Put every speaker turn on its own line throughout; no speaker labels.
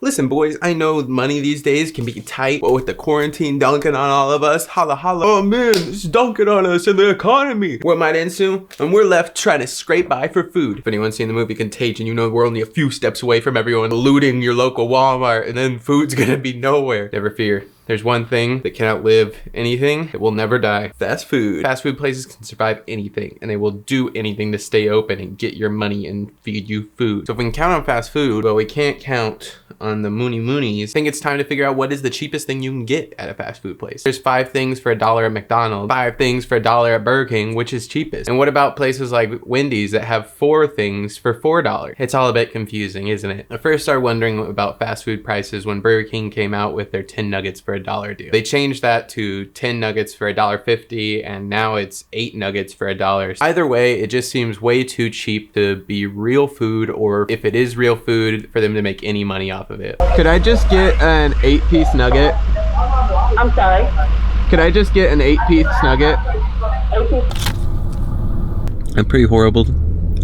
Listen, boys, I know money these days can be tight, but with the quarantine dunking on all of us, holla holla, oh man, it's dunking on us and the economy. What might ensue? And we're left trying to scrape by for food. If anyone's seen the movie Contagion, you know we're only a few steps away from everyone looting your local Walmart, and then food's gonna be nowhere. Never fear. There's one thing that can outlive anything. It will never die. Fast food. Fast food places can survive anything, and they will do anything to stay open and get your money and feed you food. So if we can count on fast food, but we can't count on the Moonies, I think it's time to figure out what is the cheapest thing you can get at a fast food place. There's 5 things for $1 at McDonald's, 5 things for $1 at Burger King, which is cheapest. And what about places like Wendy's that have 4 things for $4? It's all a bit confusing, isn't it? I first started wondering about fast food prices when Burger King came out with their 10 nuggets for $1 deal. They changed that to 10 nuggets for $1.50, and now it's 8 nuggets for $1. Either way, it just seems way too cheap to be real food, or if it is real food, for them to make any money off of it. Could I just get an 8-piece nugget?
I'm sorry?
Could I just get an 8-piece nugget? I'm pretty horrible.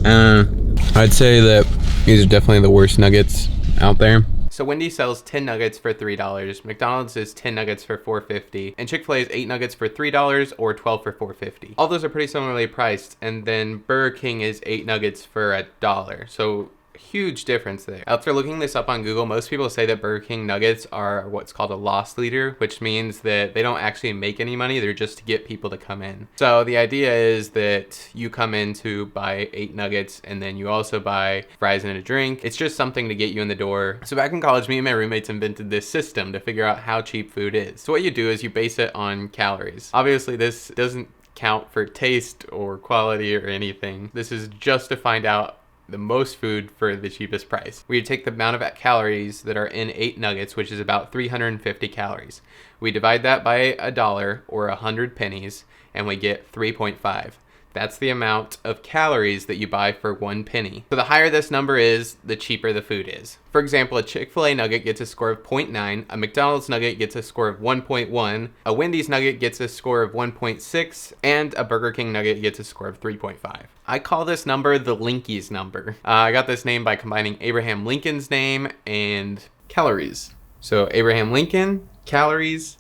I'd say that these are definitely the worst nuggets out there. So Wendy's sells 10 nuggets for $3, McDonald's is 10 nuggets for $4.50, and Chick-fil-A is 8 nuggets for $3 or 12 for $4.50. All those are pretty similarly priced, and then Burger King is 8 nuggets for $1. So huge difference there. After looking this up on Google, most people say that Burger King nuggets are what's called a loss leader, which means that they don't actually make any money. They're just to get people to come in. So the idea is that you come in to buy 8 nuggets and then you also buy fries and a drink. It's just something to get you in the door. So back in college, me and my roommates invented this system to figure out how cheap food is. So what you do is you base it on calories. Obviously this doesn't count for taste or quality or anything. This is just to find out the most food for the cheapest price. We take the amount of calories that are in 8 nuggets, which is about 350 calories. We divide that by $1 or 100 pennies, and we get 3.5. That's the amount of calories that you buy for 1 penny. So the higher this number is, the cheaper the food is. For example, a Chick-fil-A nugget gets a score of 0.9, a McDonald's nugget gets a score of 1.1, a Wendy's nugget gets a score of 1.6, and a Burger King nugget gets a score of 3.5. I call this number the Linkies number. I got this name by combining Abraham Lincoln's name and calories. So Abraham Lincoln, calories,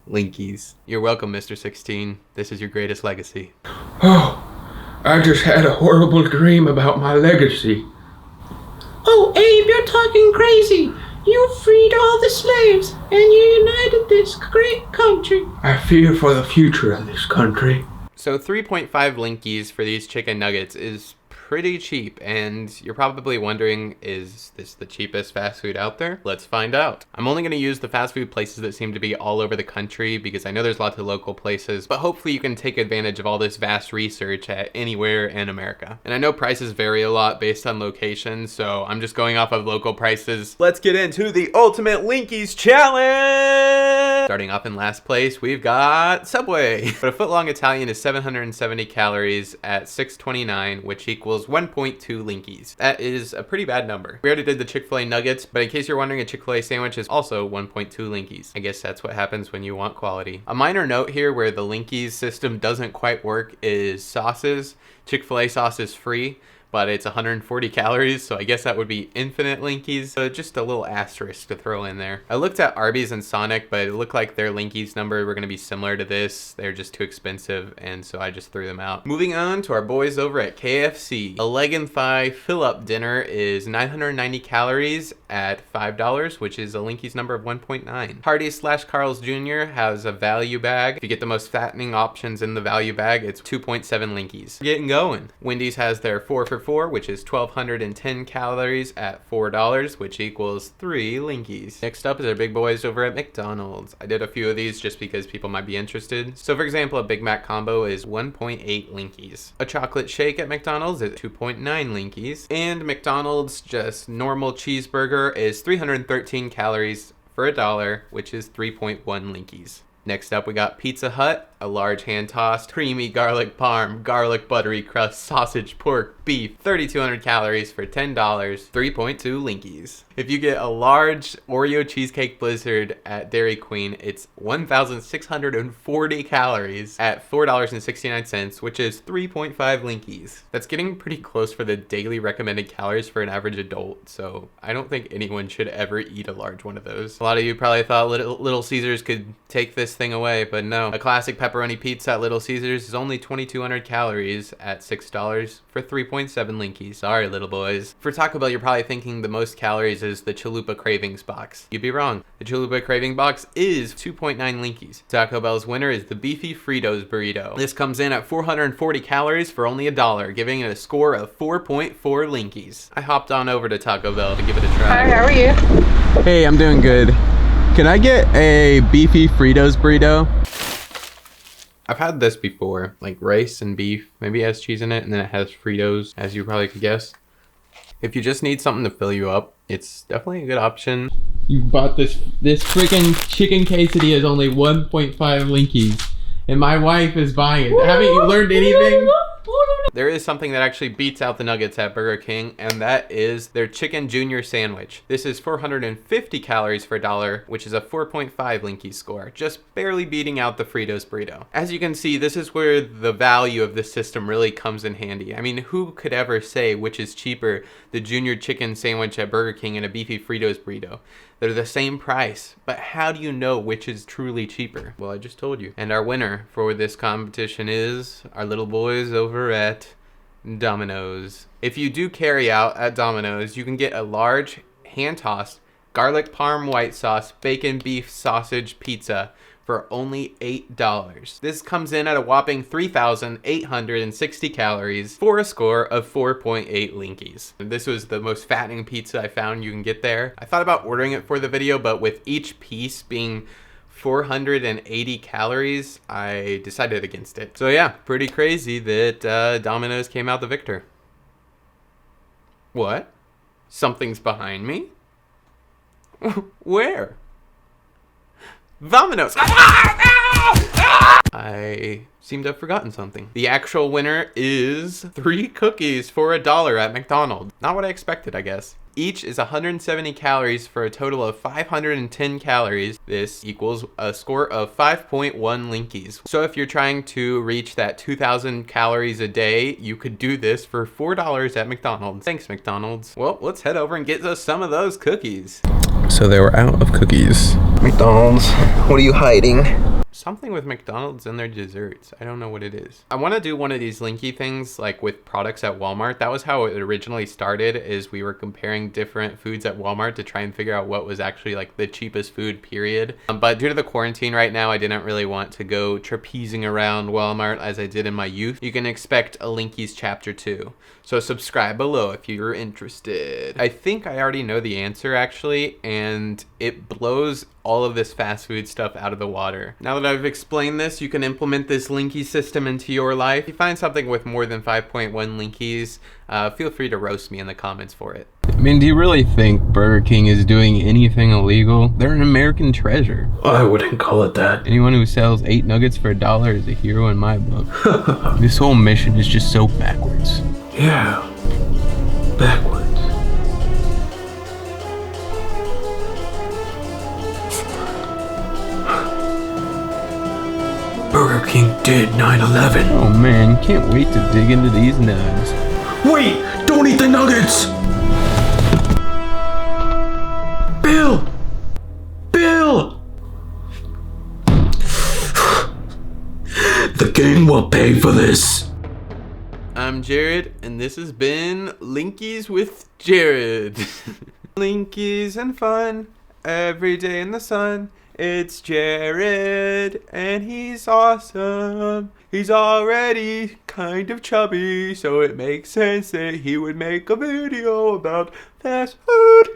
Linkies. You're welcome, Mr. 16. This is your greatest legacy.
Oh, I just had a horrible dream about my legacy.
Oh, Abe, you're talking crazy. You freed all the slaves, and you united this great country.
I fear for the future of this country.
So 3.5 Linkies for these chicken nuggets is pretty cheap, and you're probably wondering, is this the cheapest fast food out there? Let's find out. I'm only going to use the fast food places that seem to be all over the country because I know there's lots of local places, but hopefully you can take advantage of all this vast research at anywhere in America. And I know prices vary a lot based on location, so I'm just going off of local prices. Let's get into the Ultimate Linkies Challenge! Starting off in last place, we've got Subway. But a foot-long Italian is 770 calories at $6.29, which equals 1.2 Linkies. That is a pretty bad number. We already did the Chick-fil-A nuggets, but in case you're wondering, a Chick-fil-A sandwich is also 1.2 Linkies. I guess that's what happens when you want quality. A minor note here where the Linkies system doesn't quite work is sauces. Chick-fil-A sauce is free, but it's 140 calories, so I guess that would be infinite Linkies. So just a little asterisk to throw in there. I looked at Arby's and Sonic, but it looked like their Linkies number were gonna be similar to this. They're just too expensive, and so I just threw them out. Moving on to our boys over at KFC. A leg and thigh fill-up dinner is 990 calories at $5, which is a Linkies number of 1.9. Hardee's / Carl's Jr. has a value bag. If you get the most fattening options in the value bag, it's 2.7 Linkies. Getting going. Wendy's has their 4 for $4, which is 1,210 calories at $4, which equals 3 Linkies. Next up is our big boys over at McDonald's. I did a few of these just because people might be interested. So for example, a Big Mac combo is 1.8 Linkies. A chocolate shake at McDonald's is 2.9 Linkies. And McDonald's just normal cheeseburger is 313 calories for $1, which is 3.1 Linkies. Next up, we got Pizza Hut. a large hand-tossed, creamy garlic parm, garlic buttery crust, sausage, pork, beef, 3,200 calories for $10, 3.2 Linkies. If you get a large Oreo cheesecake blizzard at Dairy Queen, it's 1,640 calories at $4.69, which is 3.5 Linkies. That's getting pretty close for the daily recommended calories for an average adult, so I don't think anyone should ever eat a large one of those. A lot of you probably thought Little Caesars could take this thing away, but no. A classic pepperoni pizza at Little Caesars is only 2,200 calories at $6 for 3.7 Linkies. Sorry, little boys. For Taco Bell, you're probably thinking the most calories is the Chalupa Cravings box. You'd be wrong. The Chalupa Craving box is 2.9 Linkies. Taco Bell's winner is the Beefy Fritos Burrito. This comes in at 440 calories for only $1, giving it a score of 4.4 Linkies. I hopped on over to Taco Bell to give it a try.
Hi, how are you?
Hey, I'm doing good. Can I get a Beefy Fritos Burrito? I've had this before, like rice and beef. Maybe it has cheese in it, and then it has Fritos, as you probably could guess. If you just need something to fill you up, it's definitely a good option. You bought this freaking chicken quesadilla is only 1.5 Linkies, and my wife is buying it. Haven't you learned anything? There is something that actually beats out the nuggets at Burger King, and that is their Chicken Junior Sandwich. This is 450 calories for $1, which is a 4.5 Linkies score, just barely beating out the Fritos Burrito. As you can see, this is where the value of this system really comes in handy. I mean, who could ever say which is cheaper, the Junior Chicken Sandwich at Burger King and a Beefy Fritos Burrito? They're the same price, but how do you know which is truly cheaper? Well, I just told you. And our winner for this competition is our little boys over at Domino's. If you do carry out at Domino's, you can get a large hand-tossed garlic parm white sauce bacon beef sausage pizza for only $8. This comes in at a whopping 3,860 calories for a score of 4.8 Linkies. This was the most fattening pizza I found you can get there. I thought about ordering it for the video, but with each piece being 480 calories, I decided against it. So yeah, pretty crazy that Domino's came out the victor. What? Something's behind me? Where? Domino's! I seem to have forgotten something. The actual winner is 3 cookies for $1 at McDonald's. Not what I expected, I guess. Each is 170 calories for a total of 510 calories. This equals a score of 5.1 Linkies. So if you're trying to reach that 2,000 calories a day, you could do this for $4 at McDonald's. Thanks, McDonald's. Well, let's head over and get us some of those cookies. So they were out of cookies. McDonald's, what are you hiding? Something with McDonald's and their desserts. I don't know what it is. I want to do one of these Linky things like with products at Walmart. That was how it originally started, is we were comparing different foods at Walmart to try and figure out what was actually like the cheapest food, period. But due to the quarantine right now, I didn't really want to go trapezing around Walmart as I did in my youth. You can expect a Linkies chapter 2. So subscribe below if you're interested. I think I already know the answer actually, and it blows all of this fast food stuff out of the water. Now that I've explained this, you can implement this Linky system into your life. If you find something with more than 5.1 Linkies, feel free to roast me in the comments for it. I mean, do you really think Burger King is doing anything illegal? They're an American treasure.
I wouldn't call it that.
Anyone who sells 8 nuggets for $1 is a hero in my book. This whole mission is just so backwards.
Yeah, backwards. Burger King did 9/11.
Oh man, can't wait to dig into these nugs.
Wait! Don't eat the nuggets! Bill! Bill! The gang will pay for this.
I'm Jared, and this has been Linkies with Jared. Linkies and fun, every day in the sun. It's Jared, and he's awesome. He's already kind of chubby, so it makes sense that he would make a video about fast food.